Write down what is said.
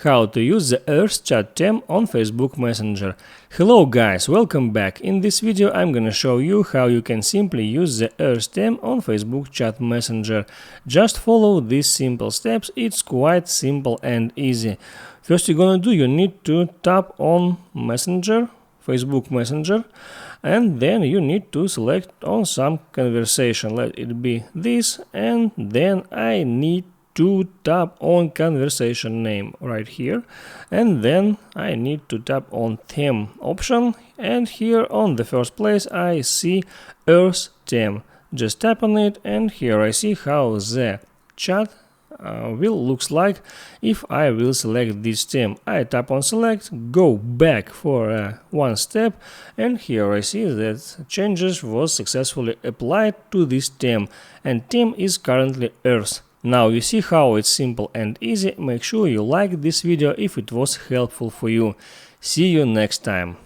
How to use the Earth chat theme on Facebook Messenger. Hello guys, welcome back. In this video I'm gonna show you how you can simply use the Earth theme on Facebook chat messenger. Just follow these simple steps, it's quite simple and easy. First you're gonna do, you need to tap on Messenger, Facebook Messenger, and then you need to select on some conversation. Let it be this, and then I need to tap on conversation name right here, and then I need to tap on theme option, and here on the first place I see Earth theme. Just tap on it, and here I see how the chat will looks like if I will select this theme. I tap on select, go back for one step, and here I see that changes was successfully applied to this theme, and theme is currently Earth. Now you see how it's simple and easy. Make sure you like this video if it was helpful for you. See you next time.